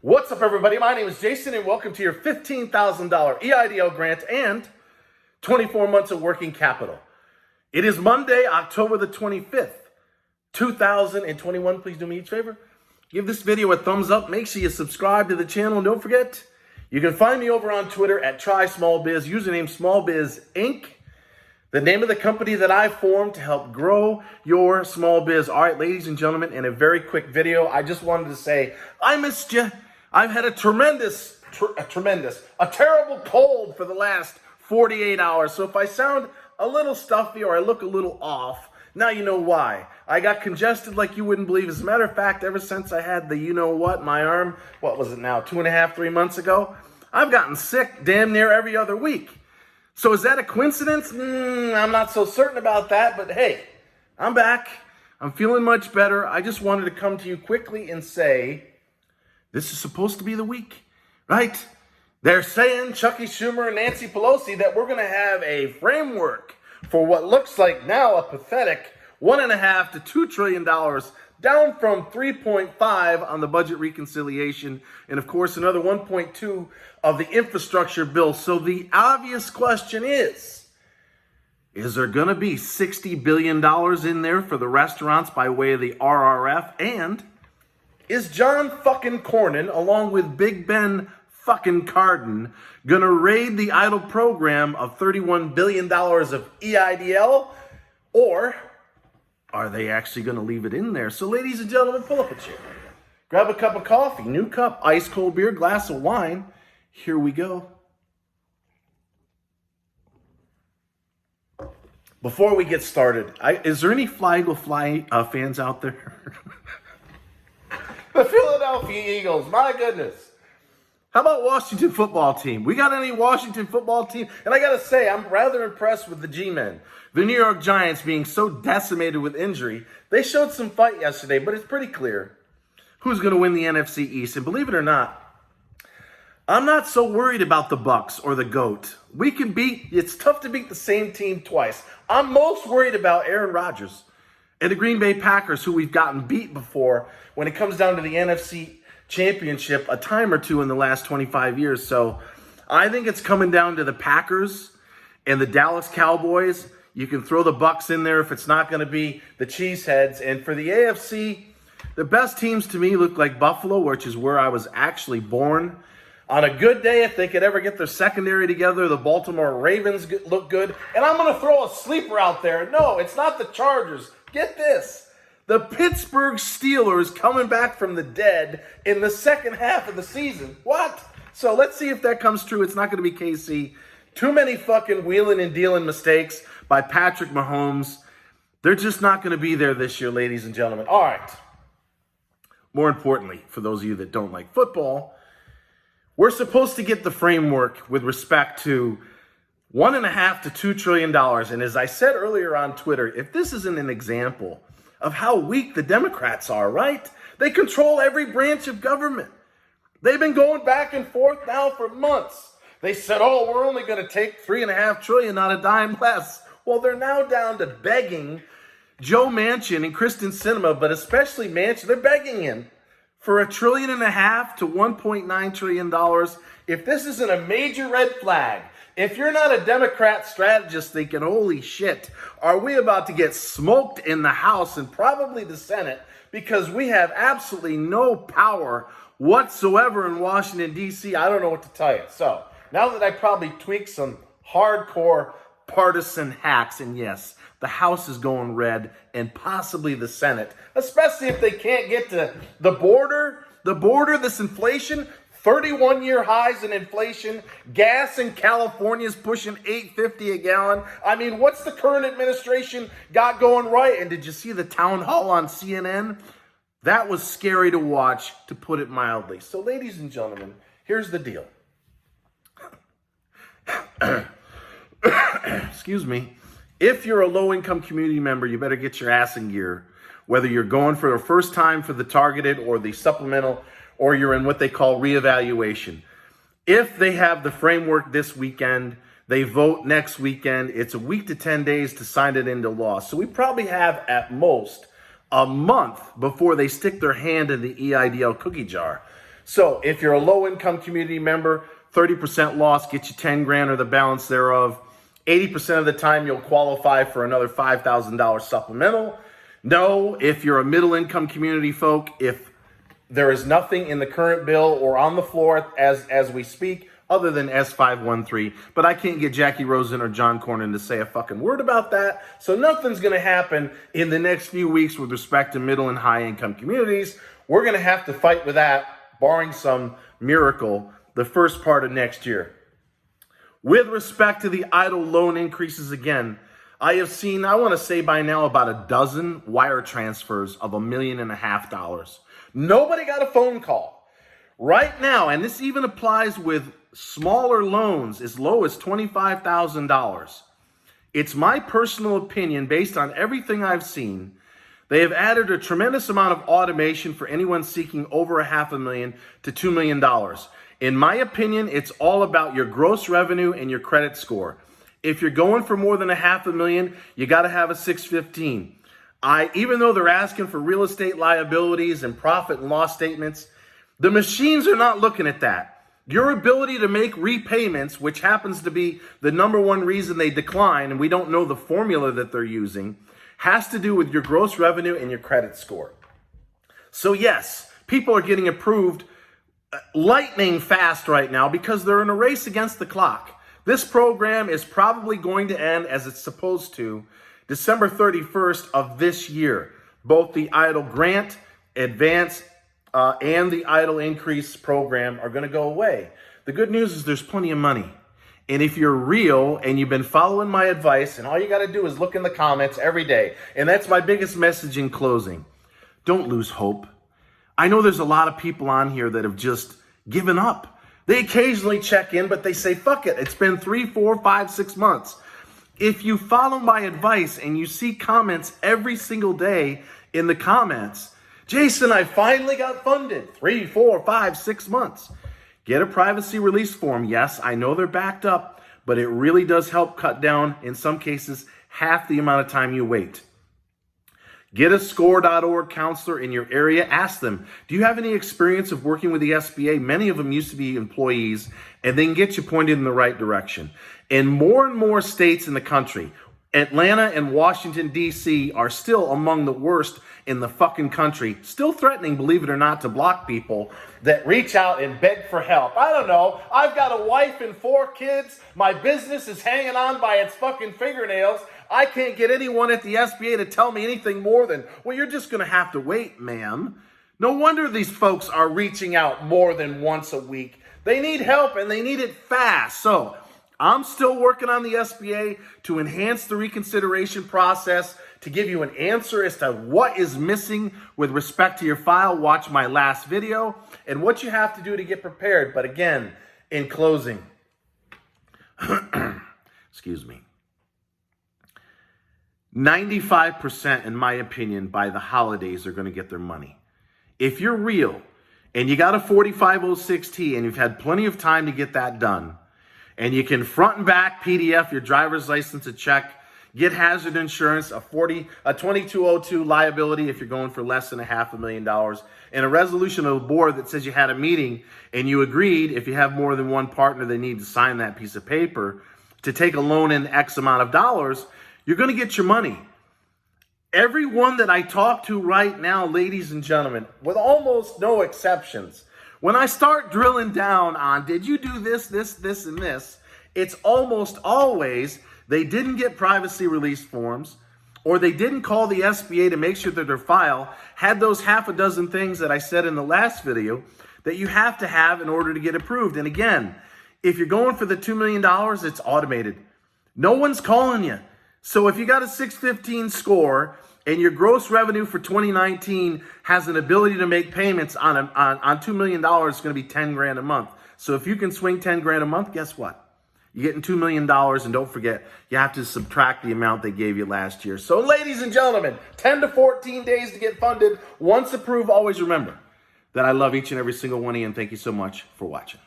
What's up, everybody? My name is Jason, and welcome to your $15,000 EIDL grant and 24 months of working capital. It is Monday, October the 25th, 2021. Please do me each favor. Give this video a thumbs up. Make sure you subscribe to the channel. And don't forget, you can find me over on Twitter at TrySmallBiz, username SmallBiz Inc., the name of the company that I formed to help grow your small biz. All right, ladies and gentlemen, in a very quick video, I just wanted to say, I missed you. I've had a terrible cold for the last 48 hours. So if I sound a little stuffy or I look a little off, now you know why. I got congested like you wouldn't believe. As a matter of fact, ever since I had the you-know-what, my arm, what was it now, 2.5, 3 months ago, I've gotten sick damn near every other week. So is that a coincidence? I'm not so certain about that, but hey, I'm back. I'm feeling much better. I just wanted to come to you quickly and say, this is supposed to be the week, right? They're saying, Chucky Schumer and Nancy Pelosi, that we're going to have a framework for what looks like now a pathetic $1.5 to $2 trillion, down from 3.5 on the budget reconciliation, and of course another 1.2 of the infrastructure bill. So the obvious question is there going to be $60 billion in there for the restaurants by way of the RRF? And is John fucking Cornyn, along with Big Ben fucking Cardin, going to raid the Eidl program of $31 billion of EIDL? Or are they actually going to leave it in there? So ladies and gentlemen, pull up a chair. Grab a cup of coffee, new cup, ice cold beer, glass of wine. Here we go. Before we get started, is there any Eagle fans out there? The Philadelphia Eagles, my goodness. How about Washington football team? We got any Washington football team? And I got to say, I'm rather impressed with the G-men. The New York Giants being so decimated with injury, they showed some fight yesterday, but it's pretty clear who's going to win the NFC East. And believe it or not, I'm not so worried about the Bucs or the GOAT. It's tough to beat the same team twice. I'm most worried about Aaron Rodgers and the Green Bay Packers, who we've gotten beat before when it comes down to the NFC Championship a time or two in the last 25 years. So I think it's coming down to the Packers and the Dallas Cowboys. You can throw the Bucs in there if it's not going to be the Cheeseheads. And for the AFC, the best teams to me look like Buffalo, which is where I was actually born. On a good day, if they could ever get their secondary together, the Baltimore Ravens look good. And I'm going to throw a sleeper out there. No, it's not the Chargers. Get this. The Pittsburgh Steelers coming back from the dead in the second half of the season. What? So let's see if that comes true. It's not going to be KC. Too many fucking wheeling and dealing mistakes by Patrick Mahomes. They're just not going to be there this year, ladies and gentlemen. All right. More importantly, for those of you that don't like football, we're supposed to get the framework with respect to $1.5 to $2 trillion. And as I said earlier on Twitter, if this isn't an example of how weak the Democrats are, right? They control every branch of government. They've been going back and forth now for months. They said, oh, we're only going to take $3.5 trillion, not a dime less. Well, they're now down to begging Joe Manchin and Kristen Sinema, but especially Manchin. They're begging him for $1.5 trillion to $1.9 trillion. If this isn't a major red flag, if you're not a Democrat strategist thinking, holy shit, are we about to get smoked in the House and probably the Senate because we have absolutely no power whatsoever in Washington, D.C., I don't know what to tell you. So now that I probably tweaked some hardcore partisan hacks, and yes, the House is going red and possibly the Senate, especially if they can't get to the border, this inflation, 31-year highs in inflation. Gas in California is pushing $8.50 a gallon. I mean, what's the current administration got going right? And did you see the town hall on CNN? That was scary to watch, to put it mildly. So, ladies and gentlemen, here's the deal. Excuse me. If you're a low-income community member, you better get your ass in gear. Whether you're going for the first time for the targeted or the supplemental, or you're in what they call reevaluation. If they have the framework this weekend, they vote next weekend, it's a week to 10 days to sign it into law. So we probably have at most a month before they stick their hand in the EIDL cookie jar. So if you're a low-income community member, 30% loss gets you 10 grand or the balance thereof. 80% of the time you'll qualify for another $5,000 supplemental. No, if you're a middle-income community folk, if there is nothing in the current bill or on the floor as we speak other than S513, but I can't get Jackie Rosen or John Cornyn to say a fucking word about that. So nothing's going to happen in the next few weeks with respect to middle and high income communities. We're going to have to fight with that, barring some miracle, the first part of next year. With respect to the Eidl loan increases again, I have seen, I want to say by now, about a dozen wire transfers of $1.5 million. Nobody got a phone call. Right now, and this even applies with smaller loans as low as $25,000. It's my personal opinion, based on everything I've seen, they have added a tremendous amount of automation for anyone seeking over $500,000 to $2 million. In my opinion, it's all about your gross revenue and your credit score. If you're going for more than $500,000, you got to have a 615. Even though they're asking for real estate liabilities and profit and loss statements, the machines are not looking at that. Your ability to make repayments, which happens to be the number one reason they decline, and we don't know the formula that they're using, has to do with your gross revenue and your credit score. So yes, people are getting approved lightning fast right now because they're in a race against the clock. This program is probably going to end, as it's supposed to, December 31st of this year. Both the Eidl grant, advance, and the Eidl increase program are going to go away. The good news is there's plenty of money. And if you're real and you've been following my advice, and all you got to do is look in the comments every day, and that's my biggest message in closing, don't lose hope. I know there's a lot of people on here that have just given up. They occasionally check in, but they say, fuck it. It's been 3, 4, 5, 6 months. If you follow my advice and you see comments every single day in the comments, Jason, I finally got funded. 3, 4, 5, 6 months. Get a privacy release form. Yes, I know they're backed up, but it really does help cut down, in some cases, half the amount of time you wait. Get a score.org counselor in your area. Ask them, do you have any experience of working with the SBA? Many of them used to be employees, and they can get you pointed in the right direction. In more and more states in the country, Atlanta and Washington, D.C. are still among the worst in the fucking country, still threatening, believe it or not, to block people that reach out and beg for help. I don't know. I've got a wife and 4 kids. My business is hanging on by its fucking fingernails. I can't get anyone at the SBA to tell me anything more than, well, you're just going to have to wait, ma'am. No wonder these folks are reaching out more than once a week. They need help, and they need it fast. So I'm still working on the SBA to enhance the reconsideration process, to give you an answer as to what is missing with respect to your file. Watch my last video and what you have to do to get prepared. But again, in closing, excuse me, 95%, in my opinion, by the holidays are going to get their money. If you're real and you got a 4506T and you've had plenty of time to get that done, and you can front and back PDF your driver's license, a check, get hazard insurance, a 2202 liability if you're going for less than $500,000, and a resolution of the board that says you had a meeting and you agreed, if you have more than one partner, they need to sign that piece of paper to take a loan in X amount of dollars, you're going to get your money. Everyone that I talk to right now, ladies and gentlemen, with almost no exceptions, when I start drilling down on, did you do this, and this, it's almost always they didn't get privacy release forms, or they didn't call the SBA to make sure that their file had those 6 things that I said in the last video that you have to have in order to get approved. And again, if you're going for the $2 million, it's automated. No one's calling you. So if you got a 615 score and your gross revenue for 2019 has an ability to make payments on $2 million, it's going to be 10 grand a month. So if you can swing 10 grand a month, guess what? You're getting $2 million, and don't forget, you have to subtract the amount they gave you last year. So ladies and gentlemen, 10 to 14 days to get funded. Once approved, always remember that I love each and every single one of you, and thank you so much for watching.